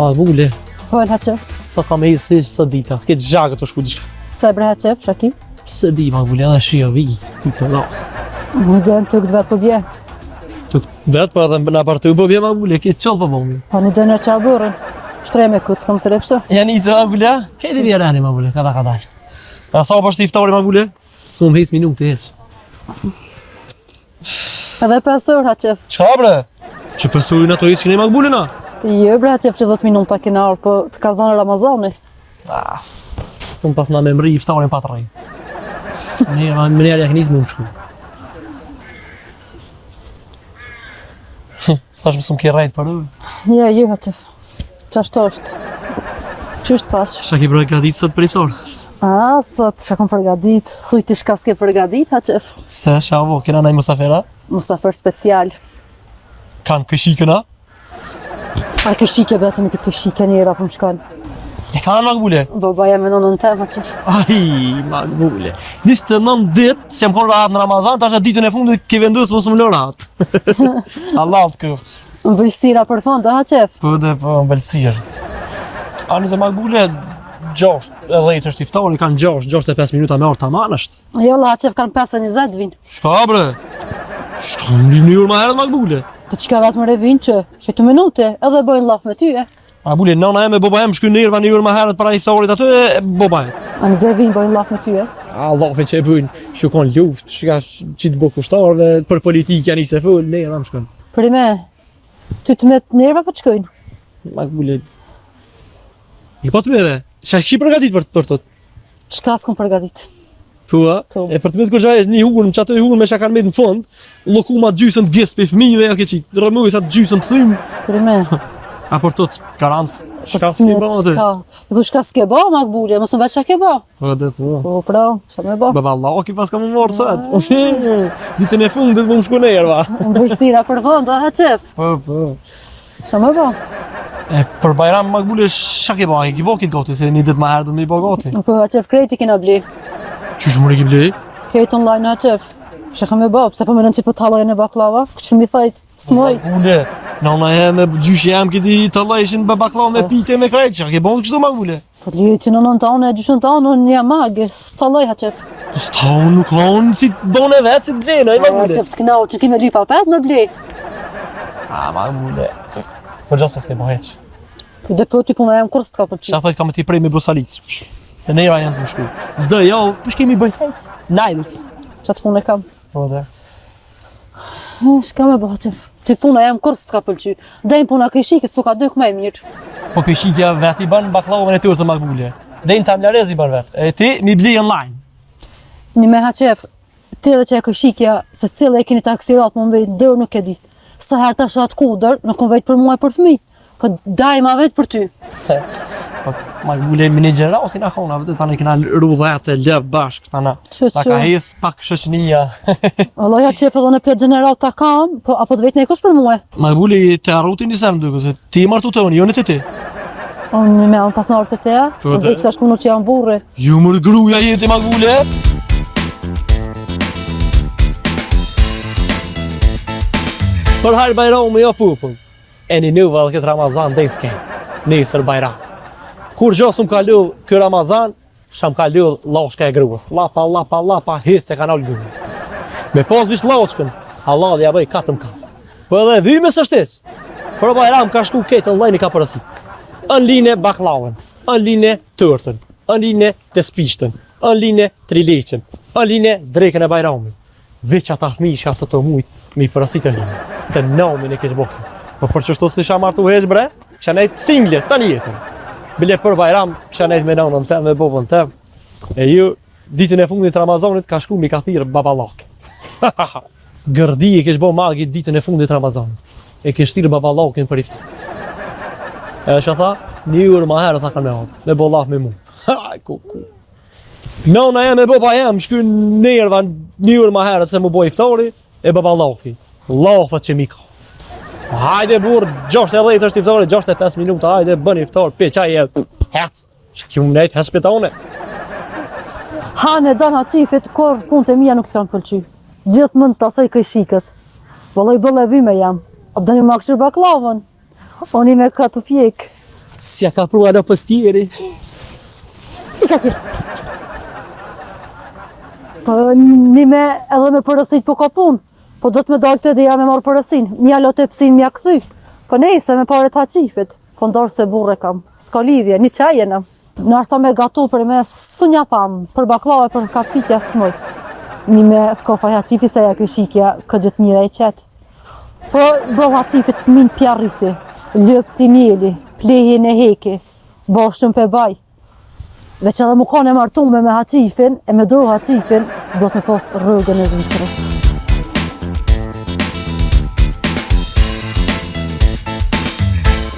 Magule, Po Haqef, sa kam e si së dita, këtë zhagë të shku diçka. pse bre Haqef, Shaki? Se di Magule, edhe shia vi, i të ras. Më dhe në tëk dve po bje. Të vetë po edhe në partë u po vje Magule, këtë qëllë po bëmi. Po një dhe në qa burën. Shtre me këtë, s'kam se lepshtë. Janë isë Magule, këtë vje rani Magule, kada ka dalë. A sa po është iftari Magule? S'u më hitë minutë esh. Edhe 5 orë Haqef. Qa bre? Që pësurin ato jetë që ne Magule na? Jo bre Haqef që 10 minuta kena arë, po të ka zonë Ramazani. Sëmë pas na me mri iftarin pa të rejë. Më njerë ja kënisë më shku. Sa shumë s'më ki rejtë për dojë. Jo Haqef. Qashtu është. Qështë pas? Qa ki përgadit sot për iftar? Sot që kom përgadit. Thuj ti shka s'ke përgadit Haqef. Se, shavo, kena naj musafera? Mustafer special. Kanë këshikëna? A këshike betëm i këtë këshike njëra për më shkon. E kanë Magbule? Babaja me nonën tem Haqef. Ai, Magbule. 29 ditë, që më konë rahat në Ramazan, ta është ditën e fundit ke vendus mos më lë rahat. Allah të këftë. Më bëllësira për fond, do Haqef? Po dhe po më bëllësirë. Ani të Magbule, 6 e 10 është iftari, kanë 6-5 minuta me orë taman është. Jo, la Haqef kanë 5:20 vinë. Shka bre? Shka më një urë ma herët Magbule? Të qika vetë më revin që 7 minute edhe bojnë laf me ty e. Magbule, nana e me boba e më shkyn nërva një urë ma herët para iftarit aty e boba e. A në devin bojnë laf me ty e. Allahin që e bëjnë, shukon luft, shka qitë bo kushtarve, për politikë janë i se full, nërva më shkën. Prime, ty të met nerva për qkojnë? Magbule, i po të me dhe, që ki përgatit për tot? Shka s'kom përgatit. Pua, Po. e për të me të kërgjaj është një hurën, që ato e hurën me që kanë me në fond, lokuma gjysën të gjesë për fëmijë dhe ja ke qitë, rëmëj sa të gjysën të thymë, Prime, a për tot, garantë, shka s'ki ba atë? Dhu shka s'ke ba, Magbule, mos në veç qa ke ba. Po dhe po. Po, pra, qa me ba. Baba Allah, ki pas ka më morë sot. Ditën e fundit më shku nerva. Më bëllësira për fond, do Haqef. Po. Qa me ba? E për Bajram Magbule shka ke ba, ki bo kitë gati, se një ditë ma herë të më i ba gati. Po Haqef krejti kina bli. Qysh më ki blej? Kejtë online Haqef. Shka ka me ba, pse po me nën që për talajnë e baklava? Këtë mi thajt, s'moj. Magbule, nana e me gjyshë jam këti talajshin me baklava me pite me krejtë, që ke bo kështu Magbule? Po ljeti në nën taune, gjyshën taune, unë një magë, s'talaj Haqef. Po s'taun nuk laun si të bone vetë, si të blejnë, aj Magbule? Haqef të knau që kime lypa pet me blej. A, Magbule. Po gjas pas ke bo heq. Po dhe po ty puna jam kur s'ka për që. Qa thajt ka me t'i prej me brosalic. E nera janë të më shku. Zdë, jo, pësh kemi bëjt hejt? Niles. Qatë punë e kam. Po dhe. Shka me bëha qef. Ty puna jam kur s'ka pëlqy. Dejnë puna këshike, s'ka dëk me mirë. Po këshikja vetë i banë baklavën e tërë të Magbule. Dejnë të amlarez i banë vetë. E ti, mi bli online. Një me Haqef, ti edhe që e këshikja, se cilë e kini taksirat më mbejt, dërë nuk e di. Sa herë tash atë kudër, nuk më vejt për mua e për fëmi. Po daj ma vetë për ty. Po Magbule menegeratin akona, vëtë tani kena rudhete, lëbë bashkë, tana. Ta ka hes pak shëshnia. Allah Haqef edhe në pjetë general ta kam, po apo të vetë ne kush për mua. Magbule të arrutin një semë duke, se ti martu të unë, jo në të ti. Unë me unë pas në orë të teja, Po unë dhe. veç tash kunu që jam burre. Ju mërë gruja jeti Magbule. Për hajrë Bajram me jo pupull. E një nëva dhe këtë Ramazan dhe s'kej. Nesër Bajram. Kur gjosë më ka lull kë Ramazan, sham ka lull lashka e gruës. Lapa, hitë se ka nalë gruë. Me pas vish lashkën, Allah dhe ja bëj katëm kapë. Po edhe vyme së shteq. Për Bajram ka shku ketë online i ka përësit. Në line baklavën, në line tërtën, në line të spishtën, në line trileqen, në line drejken e Bajramin. Veç ata fëmijë së të mujt mi përësit në line, se naumin e kesh boki. Po për qështu si sha martu heq bre, që nejt single, tani jetën. Bile për Bajram, që nejt me naunën tem, me bobën tem. E ju, ditën e fundit Ramazanit, ka shku mi ka thirë babalake. Gërdi e kesh bo magit ditën e fundit Ramazanit. E kesh thirë babalakin për iftar. E që tha, një urë ma herë sa kanë me hodë, me bo laf me mu. Haj, ku. Nona e me boba jem, shky nerva një urë ma herët se mu bo iftari, e babalaki. Lafët që mi ka. Hajde burë, 6:10 është iftari, 65 minuta, hajde bën iftar, pe qaj e hec. Që kjo më nejtë, hec shpetone. Hane dan haqifit, kur punët e mija nuk i kanë pëlqy. Gjithë mund të asaj këshikës. Vëlloj bëllë e vime jam. A dëni ma këshir baklavën. Oni me ka të pjek. Si ja ka prua në pëstjeri. Si ka thirë? Po një me edhe me përësit po ka punë. Po do të me dalë këtë dhe ja me marë përësin. Mja lote pësin mja këthy. Po nejse me pare ta qifit. Po ndarë se burre kam. Ska lidhje, një qaj jena. Në ashta me gatu për me së një tham. Për baklave, për kapitja smoj. Një me s'ka faja qifi se ja këshikja këtë gjithë mire e qetë. Po bëha qifit fëmin pjarriti. Lëp t'i mjeli. Plehin e heki. Bashën pe baj. Veç edhe mu kanë e martume me haqifin, e me dru haqifin, do të me pas rrugën e Zvicrës.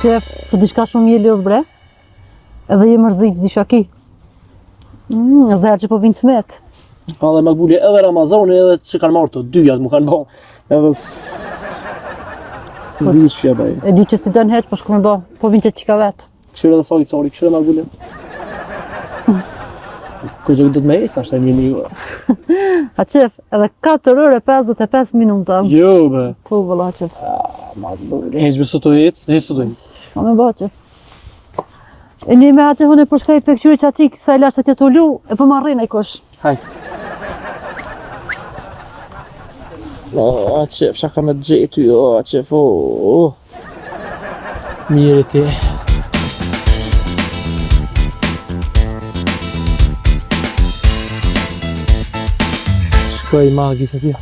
Qef, se diçka shumë je lidh bre, edhe je mërzit disha ki. Zerë që po vinë të metë. Dhe Makbuli edhe Ramazani edhe që kanë marrë të dyjat mu kanë bo. Edhe zdi shqe baj. E di që si dënë heq, po shku me bo, po vinë të qika vetë. Këshire dhe sali, këshire Makbuli. Kërgjë këtë me esa, është e një një. A qef, edhe 4 orë e 55 minuta. Jo, be. Po, vëlla qef. Heqë së të jetë, heqë së të jetë. A me ba qef. E një me haqe hune përshkaj për këqyri që aqik, sa i lasht e tjetë u lu, e për marrin e kosh. Haj. O, qef, shaka me të gjetu, o, qef, o. Mirë ti. Shkoj magi që tja.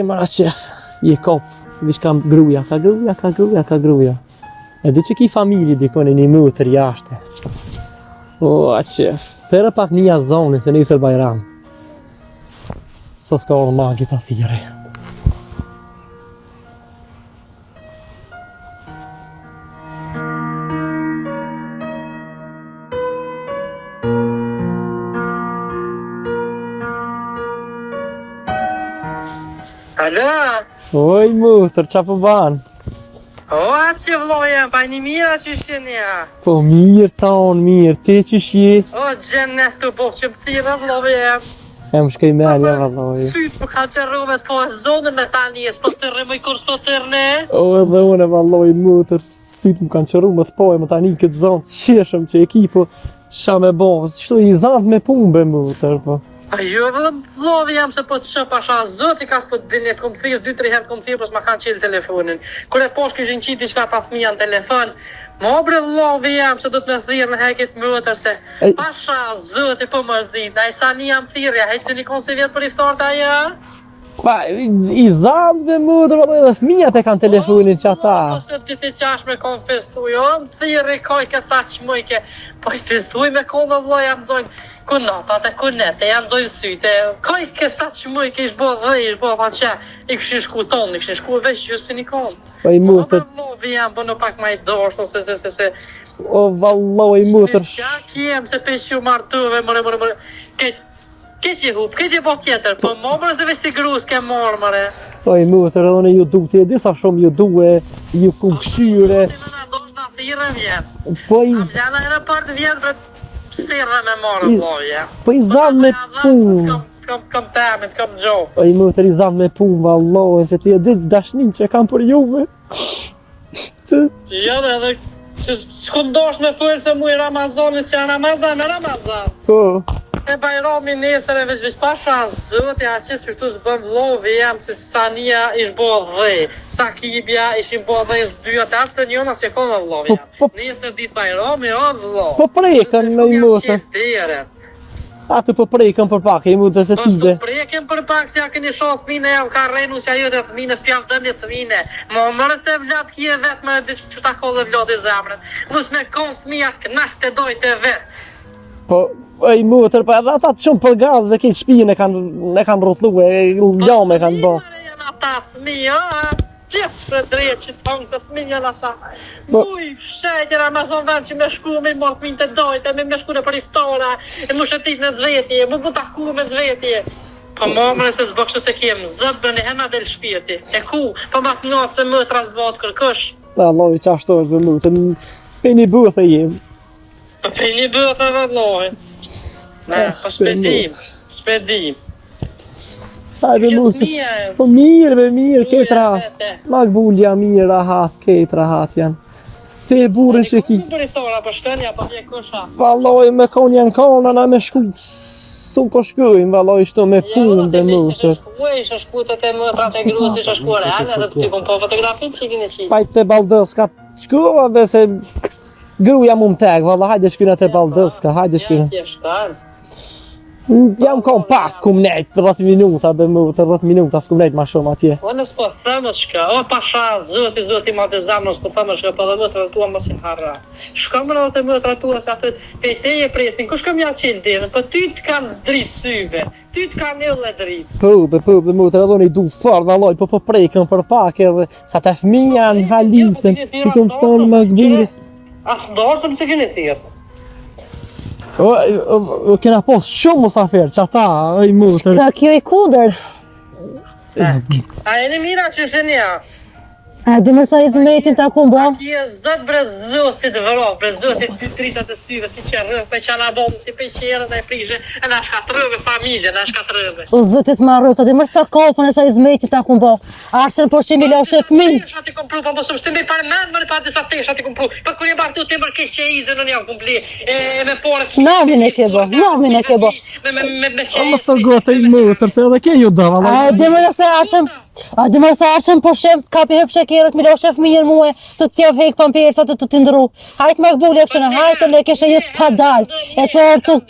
Mara qef, je kop, vish kam gruja, ka gruja. E di që ki familji dikon e një mëtër jashte. O, qef, pere pak një zonë se nisër Bajram. So s'ka orë magi të thire. Alo? Oj, mëtër, qa po banë? O, atë që vloja, pa një mira që shenja. Po mirë tonë, mirë, ti që shje? O, gjennet të po që më thira vloja. E më shkej me alja valloj. Sytë më ka qërrume të po e zonën me tani, e s'po të rëmëj kur s'po të rëne. O, edhe unë valloj, mëtër, sytë më kanë qërru më të pojë, më tani këtë zonë, qeshëm që e ki, po, sha me bo, qështu i zantë me pumbe, mëtër, po. A jo, vlovi jam se po të shë pasha zoti ka s'po të dinit, kom thirë, 2-3 herë kom thirë, pos ma kanë qilë telefonin. Kure posh kishin qiti qka ta fëmija në telefon, ma bre vlovi jam se do të me thirë në hekit mëtër se pasha zoti po mërzit, na i sa një jam thirëja, hejtë që një konë si vjetë për iftarta ja? Pa, i zantë me mëtër, edhe fëmijat e kanë telefonin që ata. Ose ti ti qash me konë festu, jo, në thirë i kaj kësa që mëjke, po i festuj me konë dhe vloj janë zojnë, kunatat e kunete, janë zojnë syte, kaj kësa që mëjke ishbo dhe, ishbo tha që, i këshin shku tonë, i këshin shku veç që si një konë. Po i mëtër. Po vlovi jam, po në pak ma i doshtë, ose se. O, valloj, mëtër. Qak jem se pe që martuve, mëre, Këtë je hup, këtë je po tjetër, po më mërë se veç t'i grus ke morë, mëre. Po i mëtër, edhe në ju du t'je disa shumë ju duhe, ju kum këshyre. Do shna thire vjen. Po i... A vjana e në partë vjen për sirë me morë, vloje. Po i zanë me punë. Kam temit, kam gjo. Po i mëtër i zanë me punë, valloj, se ti e ditë dashnin që kam për juve. Jo dhe edhe, që s'kundosh me fërë se mu i Ramazanit që janë Ramazan me Ramazan. Po. E Bajrami nesër e veç pa shansë, zëti a qëtë që shtu s'bën vlovi jam që Sania ish bo dhe, Sakibja ishim bo dhe ish dyja, të ashtë të njona se konë vlovi jam. Nesër dit Bajrami o vlovi. Po prekën në i mëtër. Atë po prekën për pak, i mëtër se tide. Po prekën për pak se ja këni shohë thmine, ja ka rejnu se ajo dhe thmine, s'pjam dëmni thmine. Mo mërë se vlad kje vetë më dhe që ta kohë dhe vlad i zemrën. Mus me konë thmijat kënash të dojtë e vetë. Po, i mëtër, po edhe ata të shumë për gazve, këtë shpijin e kanë rotlu, e ljome e kanë bo. Po, janë ata thmija, gjithë drejtë që të thonë se thmija janë ata. Muj, shajtër Amazon vend që me shku me morë thminë të dojtë, me shku në për iftara, e mu shëtit në zvetje, mu bu taku me zvetje. Po mamre se zbëkshë se kem zëtë bëni hema del shpjeti. E ku, po ma të ngatë se më të razbat kërkësh. Allah, i qashto është me mëtër, pe një bëth e jem. Po pe një bëth e vëllohi. Ne, po shpedim. Hajde mëtër. Po mirë, këtë rahat. Makbulja mirë, rahat, këtë rahat janë. Te e burin që ki. Buricora, po shkënja, po vje kusha. Valloj me kon janë kona na me shku. Su po shkojmë, valloj shto me punë dhe mutër. Shë shkutët e mëtrat e grusi shë shkuare, a nëse ty kom po fotografi që i kini qi. Pajt te Baldëska shkova bese gruja mu më tek, valla hajde shkyna te Baldëska, hajde shkyna. Tje shkan. Jam kom pak kum nejt për 10 minuta, be mutër 10 minuta s'kum nejt ma shumë atje. O nësë po thëmës shka, o pasha zëti ma të zamë, nësë po thëmës shka, po dhe më të ratua më si harra. Shka më në të më të ratua se atët pe te e presin, kush kam ja qilë dhe, po ty të kanë dritë syve, ty të kanë ille dritë. Po, be mutër edhe një du fort, valloj, po prejkën për pak edhe, sa të fëmija në halitën, ti kom thënë më gbiris. Asë dorësëm se keni thirë. Kena pos shumë musafir, që ata, oj mutër. Ka kjo i kuder. A e në mira që shënja? Dhe mërsa i zmetin ta ku mbo? Kje zët bre zëtit vëro, bre zëtit ty tritat e syve, ti që rëvë, pe që la bom, ti pe që erë dhe e prishe, e na shka të rëve familje, na shka të rëve. O zëtit ma rëvta, dhe mërsa kafën e sa i zmetin ta ku mbo? Ashën po shemi la shef min. Tesha ti komplu, po mësëm shtë me par men, më në par disa tesha ti komplu, për kërë e barë tu ti mërë keq që izë në një kompli, e me pore... Namin e kebo, namin e kebo. Me që Ama së gote i mutër, se edhe ke ju da, valloj. Dhe mërsa ashën, dhe mërsa ashën po shem, kapi hëp shekerët, mi la shef mirë muë, të t'jav hek pampersat të t'indru. Hajt me këbulli e këshënë, hajt e le keshe jetë pa dal, e të artu...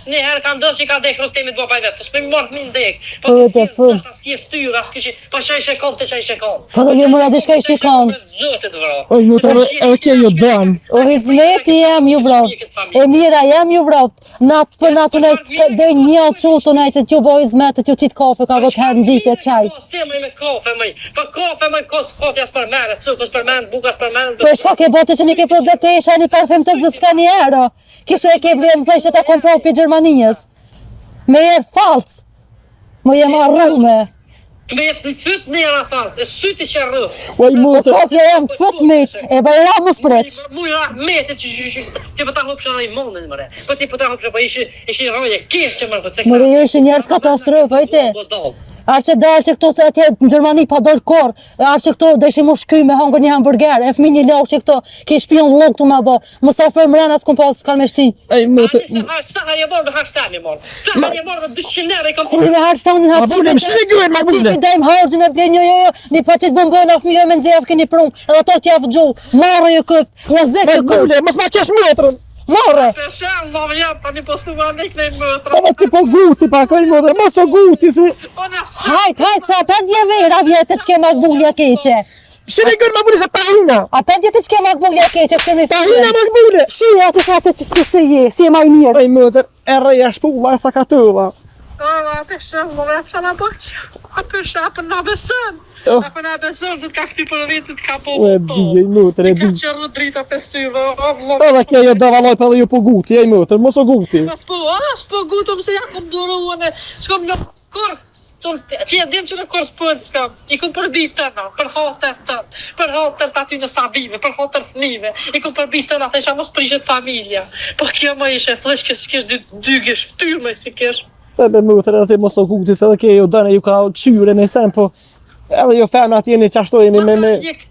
Një herë kam dërë që ka dekë rëstemi të bëpaj vetë, të shpemi mërë të minë dekë. Po dhe fëm. S'ki ftyrë, s'ki po që i shekon të që i shekon. Po dhe jo mëra dhe shka i shikon. Zëtit vëro. Oj mutër, edhe ke ju dan. O hizmeti jam ju vrovt, e mira jam ju vrovt, natë për natë nejtë dhe një qutë nejtë t'ju bo hizmetet, t'ju qitë kafe, ka gotë herë ndike, qaj. Te mëj me kafe mëj, për kafe mëj kos kafe as për mene, cukës për mene, bukas për mene. Për shka ke bote që një ke prodetesha një parfum të zë shka një ero, kishe e ke blem dhe që ta kompro për Gjermanijës. Me e falc, më jem arrume. Me jetë në fyt një era falc, e syti që rrës. Oj Po mutër. kofja jam fët me, e bajra më spreq. Muj rahmete që ti po ta hopsha në i mondin mëre. Po ti po ta hopsha, po ishi roje kesë që mërë, po që Mëre jo ishe njerës katastrofë, ajte. Arë që dalë që këto se atje në Gjermani pa dollë korë, arë që këto dhe ishim u shky me hangër një hamburger, e fmi një lau që këto ki shpion lukë të ma bo, më sa fërë mrena s'kum pas s'kall me shti. Ej mutër. Sa ha je morë dhe hashtami morë. Sa ha je morë dhe 200 euro i kom Kur me harë shtanë në Ma bule, më shini gëjnë, ma bule. Qifi dajmë hargjën e blen, jo, një pa qitë bëmbën af mire me nëzjef këni prumë, edhe ato t'ja vëgju, marë jo këft, një zekë Ma bule, mos ma kesh mutrën. marë. Për shemë, zove jam, tani po suma nik në i mëtra. Edhe ti po guti pak, oj mutër, mos o guti se... Hajt, sa 5 vera vjetë që ke makbulja keqe. Shini gëjnë ma bule se tahina. A 5 vjetë që ke makbulja keqe, që me Tahina ma bule. Shia të fatë që të se je, si e maj mirë. Oj mutër, e reja shpulla e sa ka tëva. Për shemë, zove jam shana bëk. A për shemë, për në besën. A për në besën, zë t'ka këti për rritit ka po. O e di, oj mutër, e Ka di. qërë dritat e syve, o vlom. Edhe ke ju da valloj për edhe ju po guti, ej mutër, mos o guti. S'po gutëm se ja kom duruën e s'kom në kur, ti e din që në kur s'pën s'kam, i kom përbit të na, për hatër tënë, për hatër të aty në Sabive, për hatër fëmive, i kom përbit të na, të isha mos prishet familja, po kjo më ishe, thësh kësh dy gësh ftyrë më si kësh. Be mutër, edhe ti mos o guti, se edhe ke ju dëne ju ka këshyre në sen, po... Edhe jo femna të jeni qashtojeni me...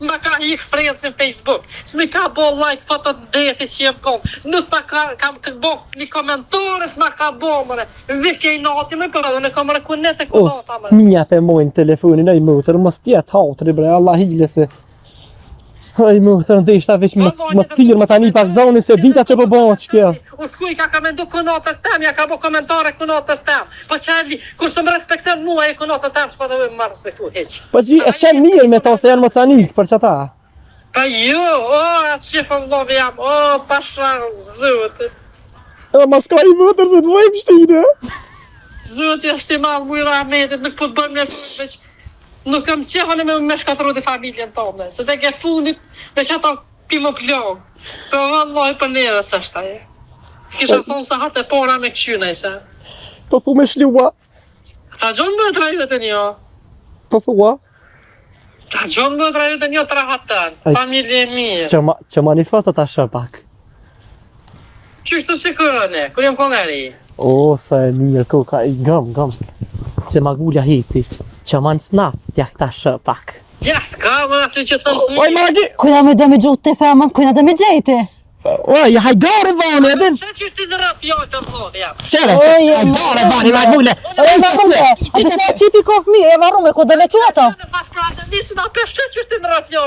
Ma ka hik friends në Facebook, s'mi ka bo like fotot deti që jem kom, nuk ma kam bo një komentore, s'ma ka bo mëre, vike i nati me për edhe në kam rëkunet e O, kunata mëre. fëmijat e mojnë telefonin, ej mutër, mos tjetë hatri bre, Allah hile se... Ej mutër, në ishta veç më thirë, më tani pak zoni se dita që po bënë që kjo. U shkuj ka kamendu kunatës tem, ja ka bo komentare kunatës tem, po qëlli, kur së më respekten mua e kunatës tem, shko dhe më respektu heq. Po që e qenë mirë me ta se janë mocanik për që ta. Pa jo, atë qifën love jam, pasha zëtë. Edhe mas ka i mutër se të vajmë shtine. Zëtë është i malë mujë rahmetit, nuk po të bëm në fundë veç. Nuk kam qehën me shkatru të familjen tonë, se të ke fundit dhe që ato pimë plogë. Për valloj për njerës është aje. Kisha thonë sa hatë e pora me këshyna i se. Po thu me shlua. Ta gjonë bëhet rajuet e një. Po thua. Ta gjonë bëhet rajuet e një të rahatën. Familje e mirë. Që ma një foto ta shë pak. Qështë të si kërëne, kër jem koneri? O, sa e mirë, ka i gëm. Që ma gulja hici. Që ma në snap, t'ja këta shë pak. Ja, s'ka, më asë që të Oj, Magi! Kujna me do me gjutë të femën, kujna do me gjejti. Oj, hajdare vane, edhin! Që që shti në rap jo të mëllë, ja. Qere, Oj, hajdare vane, Magbule! E marrume, a të sa qipi ko fmi, e marrume, ku do le qëta? Në pas pratë, nisë nga peshë që shti në rap jo.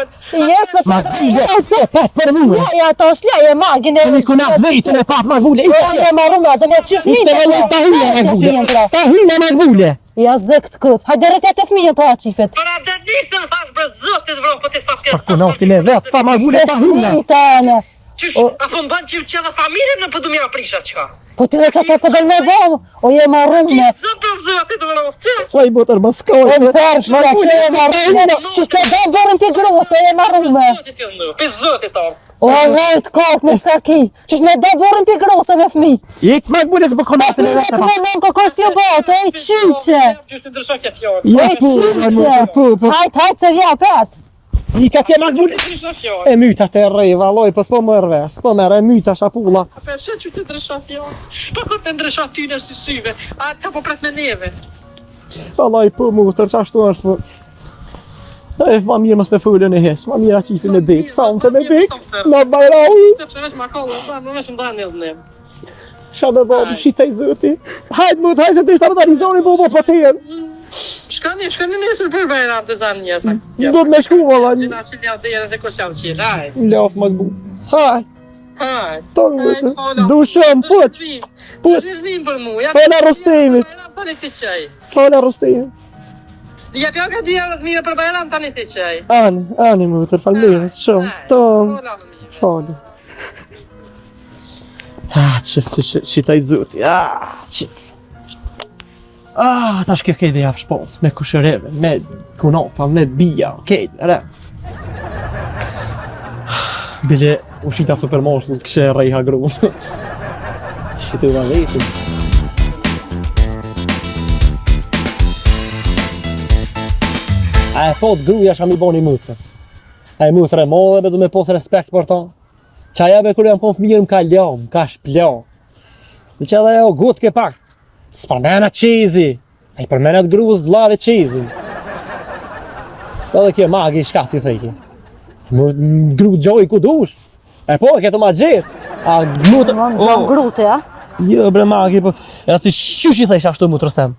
Jes, me të Për mua! Ja, ta është lja, e magin e... Unë i kuna vejtën e pak Magbule! E marrume, a do me qëf mi. Ishte vëllë ta hina Magbule! Ta hina Magbule! Ja zëkt këtë, hajde rëtet e fmije pra qifet. Për atë nisë në fash për zotit vro, për të s'pas Pa kuna t'ile vetë, pa Magbule ta hina! Tane. Qysh, a po mban që dhe familje në pëdu mja prisha qka? Po ti dhe që të pëdel me vëmë, o je marrume. Zë për zotit vro, që? Oj, botër, më skoj! O në përshka, që je marrume. Që të do borën për grusë, e je marrume. Zotit jo në, për zotit to. O rejt kakë me shkaki, që me do borën për grusë me fmi. Ik Magbule s'bë konasin e Të vetë, me nëm kokos jo botë, oj qyqe. Që shti ndrysho kja fjallë. Oj qyqe. Hajt se vja pet. I ka tje Magbule! Ndrysho fjallë. E myta të rrej, valoj, po s'po më rvesh, s'po merë, e myta shapulla. Për që që të ndrysho fjallë. Pa kur të ndrysho ty në si syve. A të po pret me neve. Valoj, po mu, tërqashtu është, po... E, ma mirë mos me fullën e hesh, ma mirë aqisi në dik, sa unë të në dik, në bajrahu, Të që vesh ma kollë, në vesh më da një dhënim. sha me babi, shitaj zëti. Hajt mu, hajt se të ishtë organizoni, po po të jenë. Shkani nesër për bajram të zanë njësë. Do të me shku, valla, Gjina që një dhe jene se kus jam qilë, hajt. laf Magbu. Hajt, Hajt. tonë më të, dushëm, puq, puq, Vim për mu. Fala rostimit. Tani ti qaj. fala rostim. Ja pja ka 2 javë të mire për bajram, tani ti qaj. Ani mu, të falmirës, shumë, tonë, fali. Qëf që shitaj zëti, qëf. Tash kjo kejtë e javë shpont, me kushëreve, me kunota, me bia, kejtë, re. Bile, u shita supermoshën, kështë e rejha grunë. Shitu va vejtë. A e thot gruja shka mi boni mutër. A e mutër e modhe, be du me pos respekt për ta. Qaja be kërë jam kon fëmijën më ka ljo, më ka shpljo. Dhe që edhe jo gut ke pak, s'përmena qizi. A i përmena të gruës blave qizi. Edhe kjo magi shka si thejki. Gru gjoj ku dush. E po, këto ma gjithë. A mutër... Gjon grute, ja? Jo bre magi, po... E ti qysh i thejsh ashtu mutërës tem?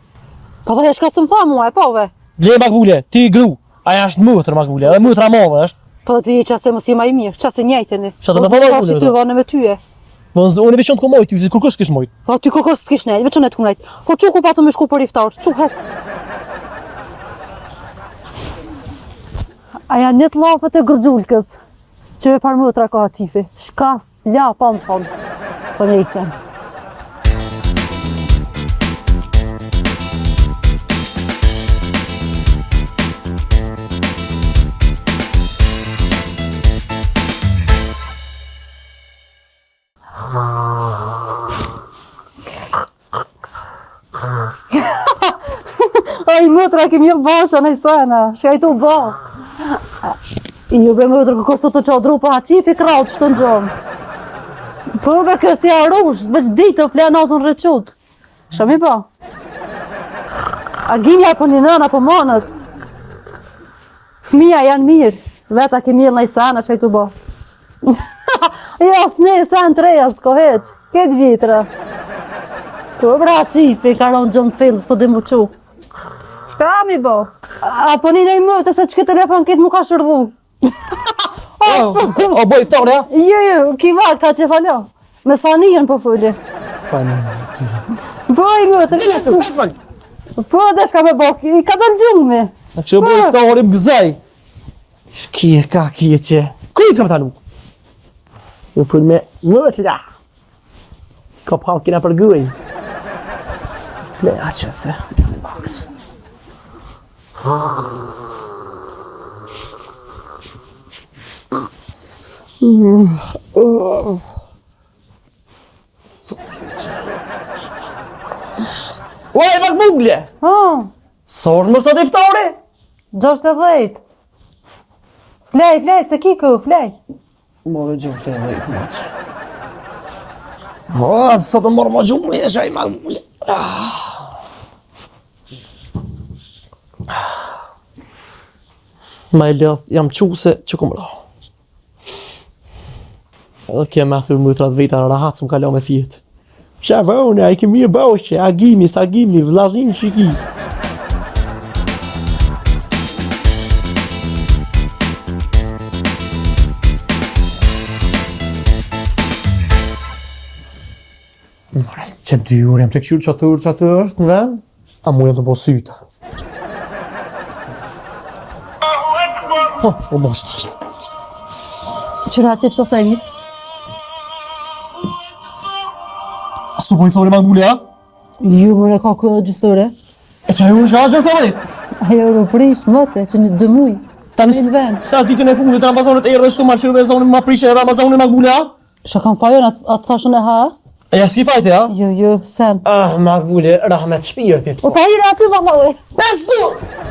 Po dhe shka së më tha mua, e pove. Ble Magbule, ti gru. Aja është mutër Magbule, edhe mutra modhe është. Po dhe ti e qase mos je ma i mirë, qase njejteni. Qa të me thonë Magbule? Po ty vane me tyje. Unë e veçon të ku mojt ty, si kur kush kish mojt. Po ty kërkos të kish nejt, veçonet ku nejt. Po që ku patu me shku për iftar, që hec. Aja net lafët e gërgjullkës, që me par mëtra ka qifi. Shkas, la, pa më thonë. Po nejse. Ai mëtra kemi jellë basha në sana, shka i tu ba. I ju bre mëtra këko sot të qadru pa qifi kraut shtë në gjomë. Po be kësi arush, veç ditë të fleja natën rëqut. Shka mi ba? A gjimja për një nëna për monët. Fmija janë mirë, veta kemi jellë në sana, shka i tu ba. Ja, s'ne, sen të reja, s'ko heq, këtë vitra. Po bra qifi, karon gjomë fillës, po dhe mu qu. Ka mi bo? A po një nej më, të se që këtë telefon këtë mu ka shërdhu. O boj iftore, ja? Jo, ki vakt ta që falo. Me sanijën po fulli. Boj më, të vjetë. Po dhe shka me bo, i ka të gjungmi. A që boj iftore më gëzaj. Kje ka kje që. Kuj kam talu? Në full me më të la. Ka palë kina për guj. Le, a që se. Oj, Magbugle! Sorë më sot iftore? 60. Flej, se ki kë, flej. More gjurë të e vejtë maqë. Sot të morë më gjumë e shaj Magbugle. Ma e lëth, jam quse që kom ra. Edhe kem me thyrë mëtrat veta rahat së më kalo me fjetë. Shavone, a i kemi e boshe, agimi, sagimi, vlazin, shikis. Që 2 orë jam të këshyrë që është në vend, a mu jam të po syta. O mos të ashtë. Qëra ti që të themit? Su po i thore Magulja? Ju mëre ka këtë gjësore. E që ajo në shka gjështë të dhejt? Ajo në prish mëte që një 2 muj. Ta në vend. sa ditën e fundit Ramazanit erdhe shtu marë qërëve zonin ma prishe Ramazanit Magulja? Shë kam fajon atë thashën e ha? E ja s'ki fajte, ja? Jo, sen. Ah, Magulje, rahmet shpirtit. O ka i aty valla. Besu!